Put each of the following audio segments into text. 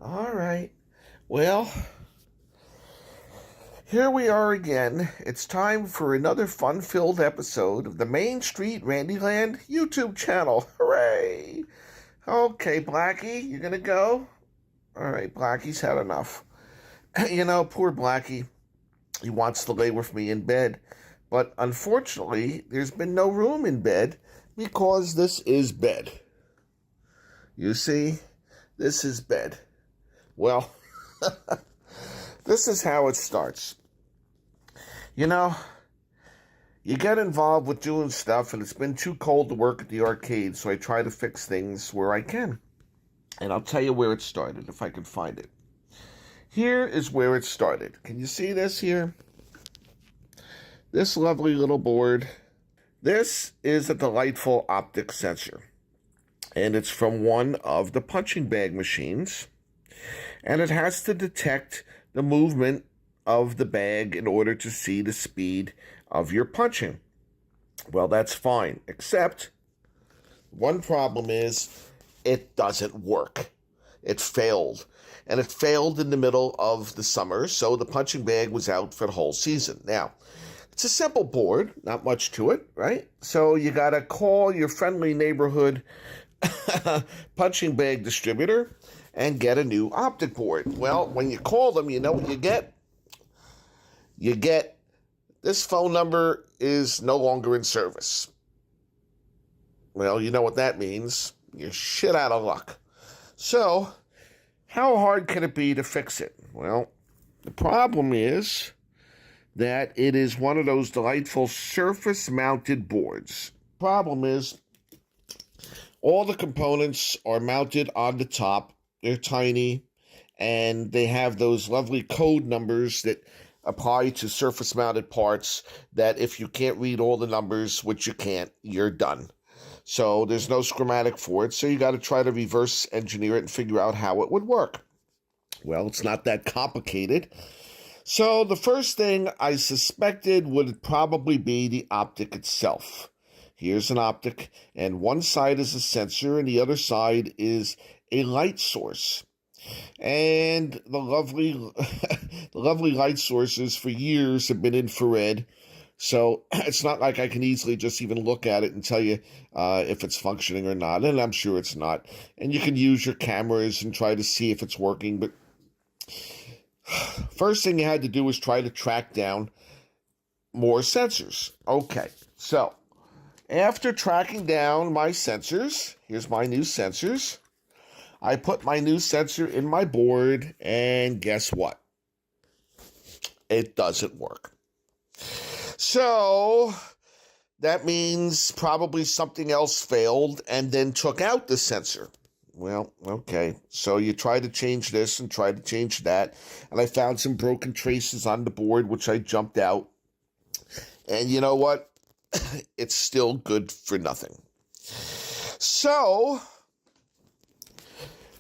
All right. Well, here we are again. It's time for another fun-filled episode of the Main Street Randyland YouTube channel. Hooray! Okay, Blackie, you gonna go? All right, Blackie's had enough. Poor Blackie. He wants to lay with me in bed. But unfortunately, there's been no room in bed because this is bed. You see? This is bed. Well, this is how it starts. You get involved with doing stuff, and it's been too cold to work at the arcade, so I try to fix things where I can. And I'll tell you where it started, if I can find it. Here is where it started. Can you see this here? This lovely little board. This is a delightful optic sensor. And it's from one of the punching bag machines. And it has to detect the movement of the bag in order to see the speed of your punching. Well, that's fine, except one problem is it doesn't work. It failed. And it failed in the middle of the summer, so the punching bag was out for the whole season. Now, it's a simple board, not much to it, right? So you got to call your friendly neighborhood punching bag distributor and get a new optic board. Well, when you call them, you know what you get? You get, this phone number is no longer in service. Well, you know what that means. You're shit out of luck. So, how hard can it be to fix it? Well, the problem is that it is one of those delightful surface-mounted boards. Problem is, all the components are mounted on the top. They're tiny, and they have those lovely code numbers that apply to surface-mounted parts that if you can't read all the numbers, which you can't, you're done. So there's no schematic for it, so you got to try to reverse engineer it and figure out how it would work. Well, it's not that complicated. So the first thing I suspected would probably be the optic itself. Here's an optic, and one side is a sensor, and the other side is a light source. And the lovely, the lovely light sources for years have been infrared, so it's not like I can easily just even look at it and tell you if it's functioning or not, and I'm sure it's not. And you can use your cameras and try to see if it's working, but first thing you had to do was try to track down more sensors. Okay, so after tracking down my sensors, here's my new sensors. I put my new sensor in my board, and guess what? It doesn't work. So that means probably something else failed and then took out the sensor. Well, okay. So you try to change this and try to change that. And I found some broken traces on the board, which I jumped out. And you know what? It's still good for nothing. So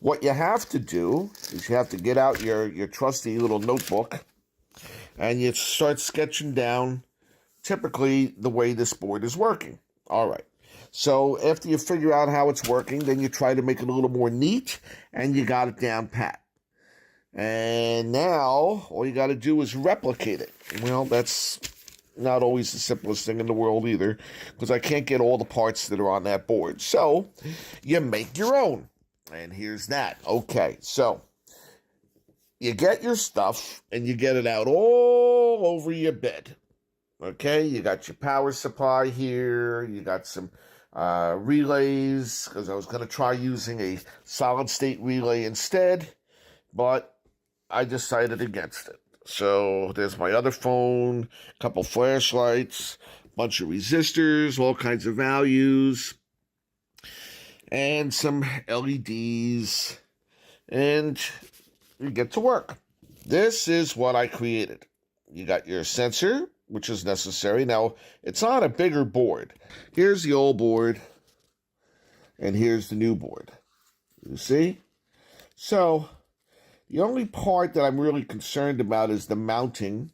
what you have to do is you have to get out your trusty little notebook and you start sketching down typically the way this board is working. All right. So after you figure out how it's working, then you try to make it a little more neat, and you got it down pat. And now all you got to do is replicate it. Well, that's not always the simplest thing in the world either, because I can't get all the parts that are on that board. So you make your own. And here's that. Okay, so you get your stuff and you get it out all over your bed. Okay, you got your power supply here. You got some relays, because I was going to try using a solid-state relay instead, but I decided against it. So there's my other phone, a couple flashlights, a bunch of resistors, all kinds of values, and some LEDs, and you get to work. This is what I created. You got your sensor, which is necessary. Now, it's on a bigger board. Here's the old board, and here's the new board. You see? So the only part that I'm really concerned about is the mounting,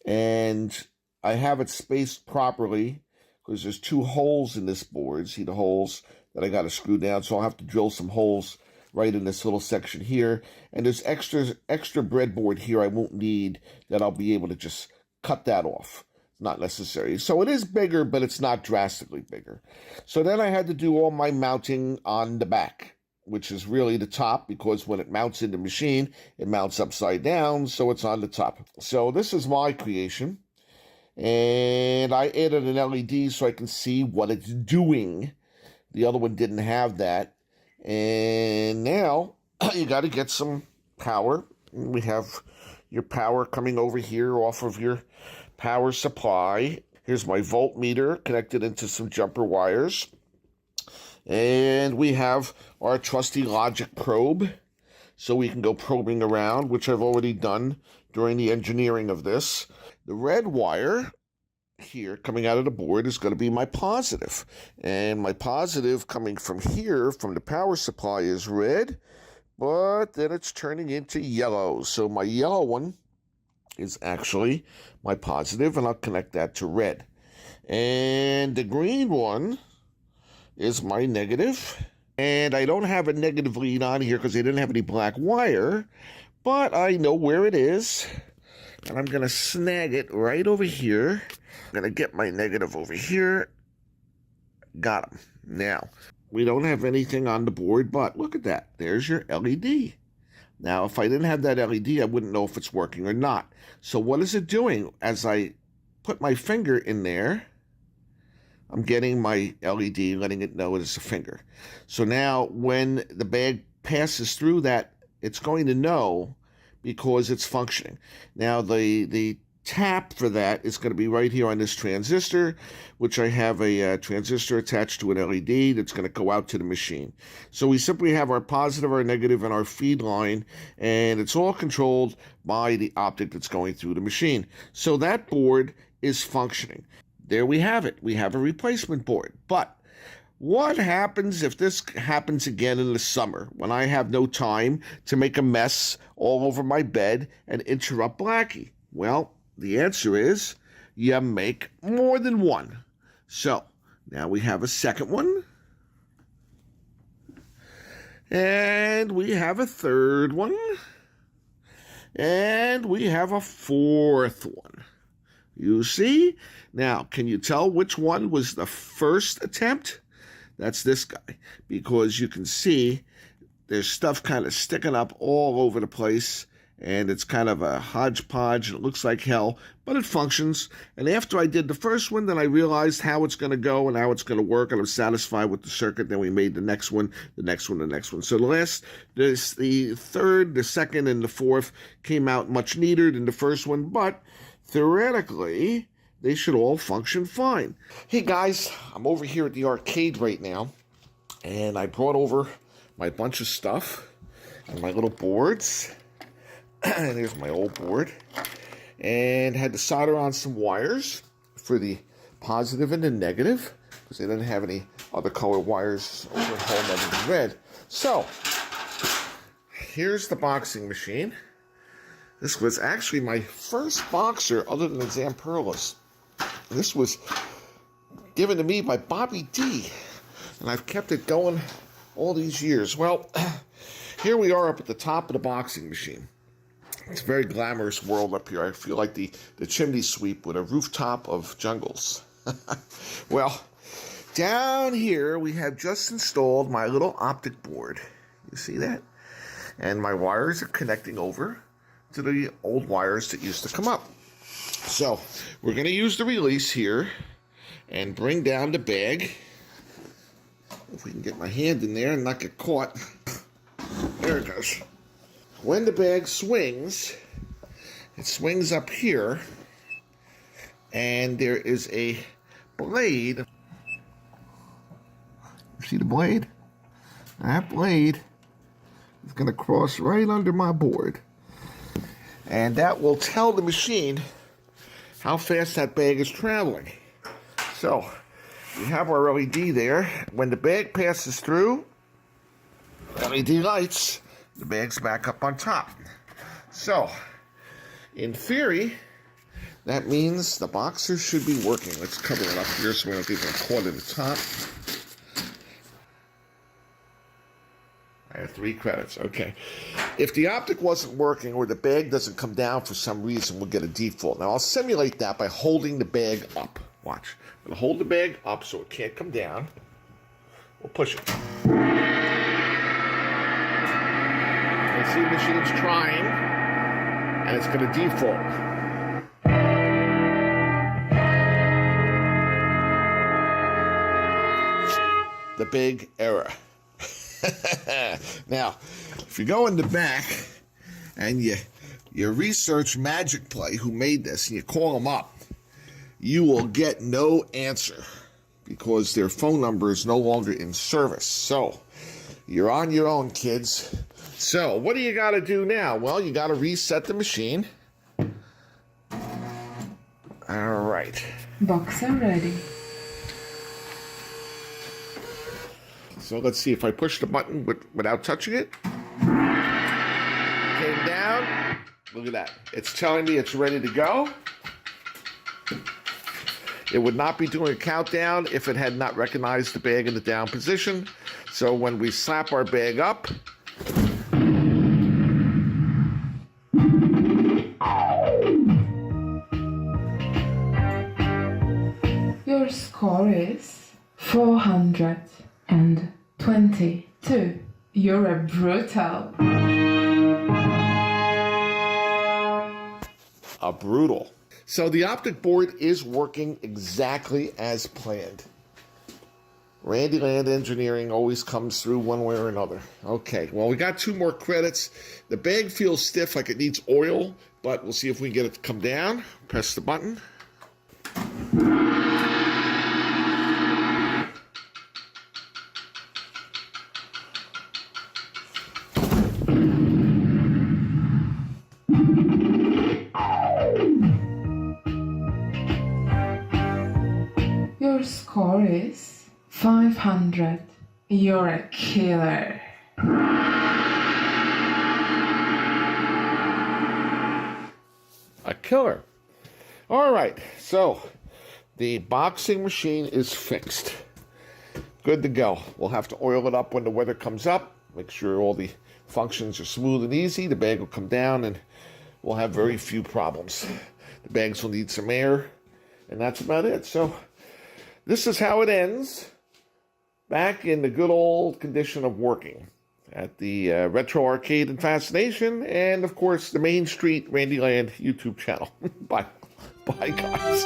and I have it spaced properly because there's two holes in this board. See the holes that I got to screw down, so I'll have to drill some holes right in this little section here. And there's extra breadboard here I won't need that I'll be able to just cut that off. It's not necessary. So it is bigger, but it's not drastically bigger. So then I had to do all my mounting on the back, which is really the top, because when it mounts in the machine, it mounts upside down, so it's on the top. So this is my creation. And I added an LED so I can see what it's doing. The other one didn't have that. And now you got to get some power. We have your power coming over here off of your power supply. Here's my voltmeter connected into some jumper wires. And we have our trusty logic probe, so we can go probing around, which I've already done during the engineering of this. The red wire here coming out of the board is going to be my positive. And my positive coming from here, from the power supply, is red, but then it's turning into yellow. So my yellow one is actually my positive, and I'll connect that to red. And the green one is my negative. And I don't have a negative lead on here because I didn't have any black wire, but I know where it is. And I'm going to snag it right over here. I'm going to get my negative over here. Got him. Now, we don't have anything on the board, but look at that. There's your LED. Now, if I didn't have that LED, I wouldn't know if it's working or not. So what is it doing? As I put my finger in there, I'm getting my LED, letting it know it's a finger. So now when the bag passes through that, it's going to know because it's functioning. Now the tap for that is going to be right here on this transistor, which I have a transistor attached to an LED that's going to go out to the machine. So we simply have our positive, our negative, and our feed line, and it's all controlled by the optic that's going through the machine. So that board is functioning. There we have it. We have a replacement board. But what happens if this happens again in the summer when I have no time to make a mess all over my bed and interrupt Blackie? Well, the answer is you make more than one. So now we have a second one. And we have a third one. And we have a fourth one. You see? Now, can you tell which one was the first attempt? That's this guy, because you can see there's stuff kind of sticking up all over the place, and it's kind of a hodgepodge, and it looks like hell, but it functions. And after I did the first one, then I realized how it's going to go and how it's going to work, and I'm satisfied with the circuit. Then we made the next one, the next one, the next one. So the third, the second, and the fourth came out much neater than the first one, but theoretically, they should all function fine. Hey guys, I'm over here at the arcade right now, and I brought over my bunch of stuff and my little boards. And there's my old board. And had to solder on some wires for the positive and the negative, because they didn't have any other color wires over at home other than red. So, here's the boxing machine. This was actually my first boxer other than the Zamperlas. This was given to me by Bobby D, and I've kept it going all these years. Well, here we are up at the top of the boxing machine. It's a very glamorous world up here. I feel like the chimney sweep with a rooftop of jungles. Well, down here we have just installed my little optic board. You see that? And my wires are connecting over to the old wires that used to come up. So we're going to use the release here and bring down the bag. If we can get my hand in there and not get caught. There it goes. When the bag swings, it swings up here, and there is a blade. You see the blade? That blade is going to cross right under my board. And that will tell the machine how fast that bag is traveling. So, we have our LED there. When the bag passes through, LED lights, the bag's back up on top. So, in theory, that means the boxer should be working. Let's cover it up here so we don't get caught at the top. I have 3 credits. Okay. If the optic wasn't working or the bag doesn't come down for some reason, we'll get a default. Now, I'll simulate that by holding the bag up. Watch. I'm going to hold the bag up so it can't come down. We'll push it. You see the machine's trying, and it's going to default. The big error. Now, if you go in the back and you research Magic Play, who made this, and you call them up, you will get no answer because their phone number is no longer in service. So, you're on your own, kids. So, what do you got to do now? Well, you got to reset the machine. All right. Boxer ready. So let's see if I push the button without touching it. Came down. Look at that. It's telling me it's ready to go. It would not be doing a countdown if it had not recognized the bag in the down position. So when we slap our bag up, your score is 422. You're a brutal. A brutal. So the optic board is working exactly as planned. Randy Land Engineering always comes through one way or another. Okay, well, we got 2 more credits. The bag feels stiff like it needs oil, but we'll see if we can get it to come down. Press the button. Your score is 500. You're a killer. A killer. All right, so the boxing machine is fixed. Good to go. We'll have to oil it up when the weather comes up. Make sure all the functions are smooth and easy. The bag will come down and we'll have very few problems. The bags will need some air, and that's about it. So this is how it ends, back in the good old condition of working at the Retro Arcade and Fascination, and of course the Main Street Randy Land YouTube channel. Bye, guys.